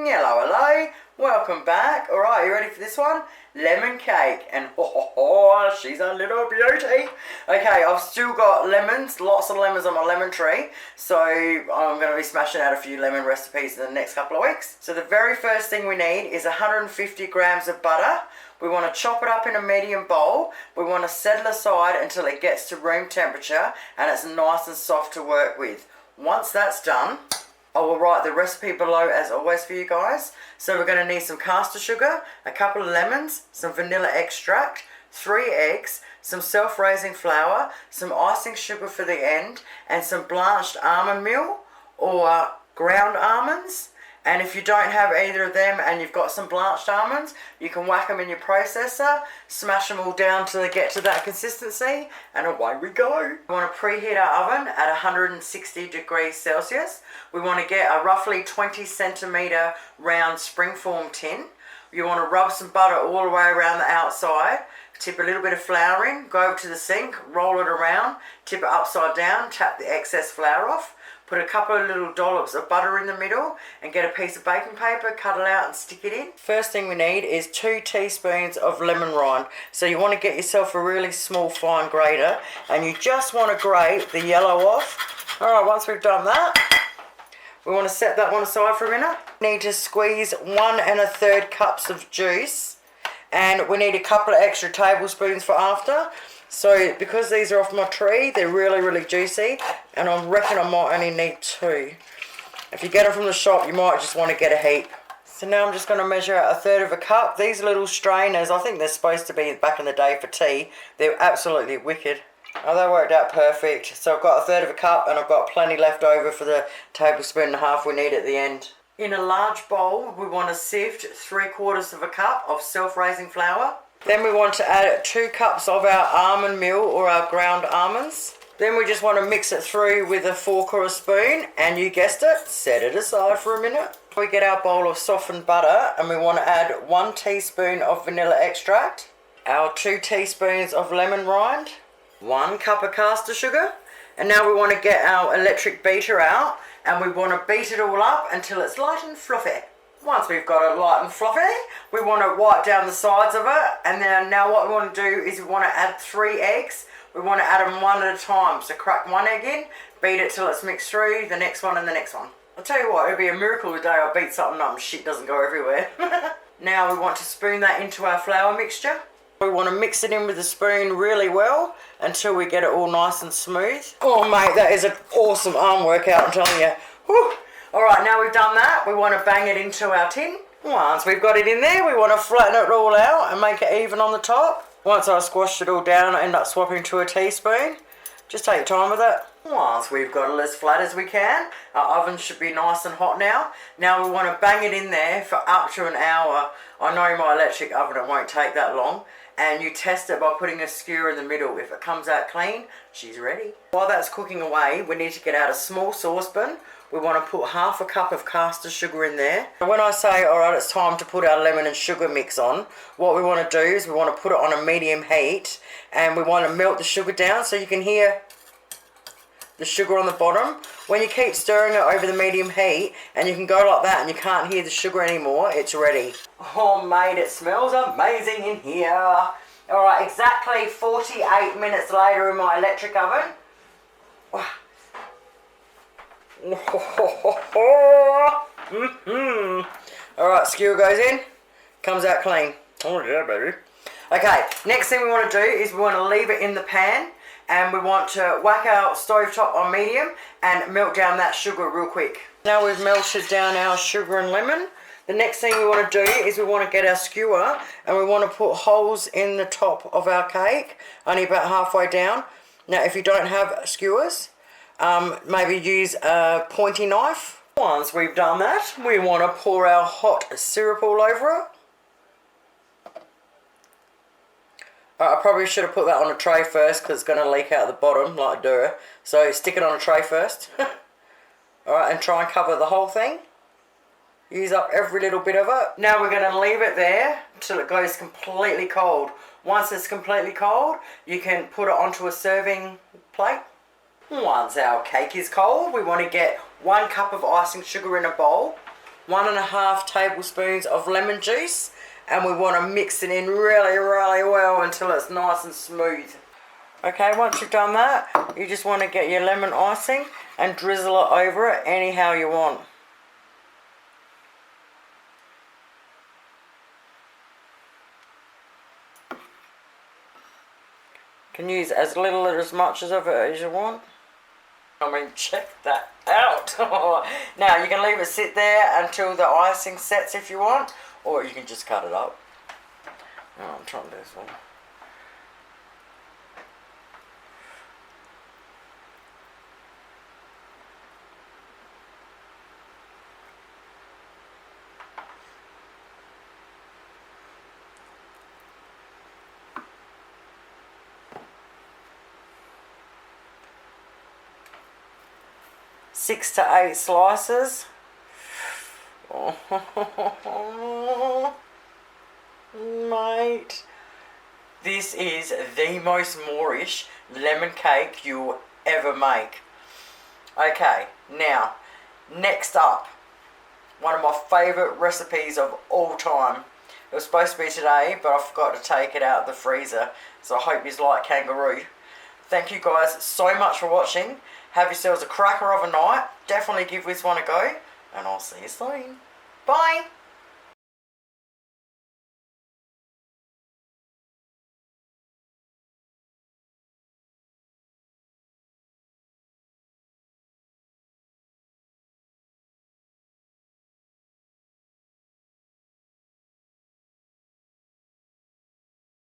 Hello, hello, welcome back. Alright, you ready for this one? Lemon cake, and she's a little beauty. Okay, I've still got lemons, lots of lemons on my lemon tree, so I'm going to be smashing out a few lemon recipes in the next couple of weeks. So the very first thing we need is 150 grams of butter. We want to chop it up in a medium bowl. We want to set it aside until it gets to room temperature and it's nice and soft to work with. Once that's done, I will write the recipe below as always for you guys. So we're going to need some caster sugar, a couple of lemons, some vanilla extract, 3 eggs, some self-raising flour, some icing sugar for the end, and some blanched almond meal or ground almonds. And if you don't have either of them and you've got some blanched almonds, you can whack them in your processor, smash them all down till they get to that consistency, and away we go. We want to preheat our oven at 160 degrees Celsius. We want to get a roughly 20 centimetre round springform tin. You want to rub some butter all the way around the outside, tip a little bit of flour in, go over to the sink, roll it around, tip it upside down, tap the excess flour off. Put a couple of little dollops of butter in the middle and get a piece of baking paper, cut it out and stick it in. First thing we need is 2 teaspoons of lemon rind. So you want to get yourself a really small fine grater and you just want to grate the yellow off. Alright, once we've done that, we want to set that one aside for a minute. We need to squeeze 1 1/3 cups of juice and we need a couple of extra tablespoons for after. So because these are off my tree, they're really juicy, and I reckon I might only need 2. If you get them from the shop, you might just want to get a heap. So now I'm just going to measure out 1/3 cup. These little strainers, I think they're supposed to be back in the day for tea. They're absolutely wicked. Oh, they worked out perfect. So I've got 1/3 cup and I've got plenty left over for the 1.5 tablespoons we need at the end. In a large bowl, we want to sift 3/4 cup of self-raising flour. Then we want to add 2 cups of our almond meal or our ground almonds. Then we just want to mix it through with a fork or a spoon, and you guessed it, set it aside for a minute. We get our bowl of softened butter and we want to add 1 teaspoon of vanilla extract, our 2 teaspoons of lemon rind, 1 cup of caster sugar, and now we want to get our electric beater out and we want to beat it all up until it's light and fluffy. Once we've got it light and fluffy, we want to wipe down the sides of it, and then now what we want to do is we want to add 3 eggs. We want to add them one at a time. So crack 1 egg in, beat it till it's mixed through, the next one and the next one. I'll tell you what, it'd be a miracle the day I beat something up and shit doesn't go everywhere. Now we want to spoon that into our flour mixture. We want to mix it in with the spoon really well until we get it all nice and smooth. Oh mate, that is an awesome arm workout, I'm telling you. Whew. Alright, now we've done that, we want to bang it into our tin. Once we've got it in there, we want to flatten it all out and make it even on the top. Once I squashed it all down, I end up swapping to a teaspoon. Just take your time with it. Once we've got it as flat as we can, our oven should be nice and hot now. Now we want to bang it in there for up to an hour. I know my electric oven, it won't take that long. And you test it by putting a skewer in the middle. If it comes out clean, she's ready. While that's cooking away, we need to get out a small saucepan. We want to put 1/2 cup of caster sugar in there. When I say, alright, it's time to put our lemon and sugar mix on, what we want to do is we want to put it on a medium heat and we want to melt the sugar down so you can hear the sugar on the bottom. When you keep stirring it over the medium heat and you can go like that and you can't hear the sugar anymore, it's ready. Oh mate, it smells amazing in here. Alright, exactly 48 minutes later in my electric oven. Alright, skewer goes in, comes out clean. Oh yeah, baby. Okay, next thing we want to do is we want to leave it in the pan and we want to whack our stovetop on medium and melt down that sugar real quick. Now we've melted down our sugar and lemon. The next thing we want to do is we want to get our skewer and we want to put holes in the top of our cake, only about halfway down. Now if you don't have skewers, maybe use a pointy knife. Once we've done that, we want to pour our hot syrup all over it. I probably should have put that on a tray first because it's going to leak out the bottom like I do. So stick it on a tray first. Alright, and try and cover the whole thing. Use up every little bit of it. Now we're going to leave it there until it goes completely cold. Once it's completely cold, you can put it onto a serving plate. Once our cake is cold, we want to get 1 cup of icing sugar in a bowl. 1.5 tablespoons of lemon juice, and we want to mix it in really, really well until it's nice and smooth. Okay, once you've done that, you just want to get your lemon icing and drizzle it over it anyhow you want. You can use as little or as much of it as you want. I mean, check that out. Now, you can leave it sit there until the icing sets if you want, or you can just cut it up. Oh, I'm trying this one. 6 to 8 slices. Oh, mate. This is the most moreish lemon cake you'll ever make. Okay, now, next up, one of my favourite recipes of all time. It was supposed to be today, but I forgot to take it out of the freezer, so I hope you like kangaroo. Thank you guys so much for watching. Have yourselves a cracker of a night. Definitely give this one a go, and I'll see you soon. Bye!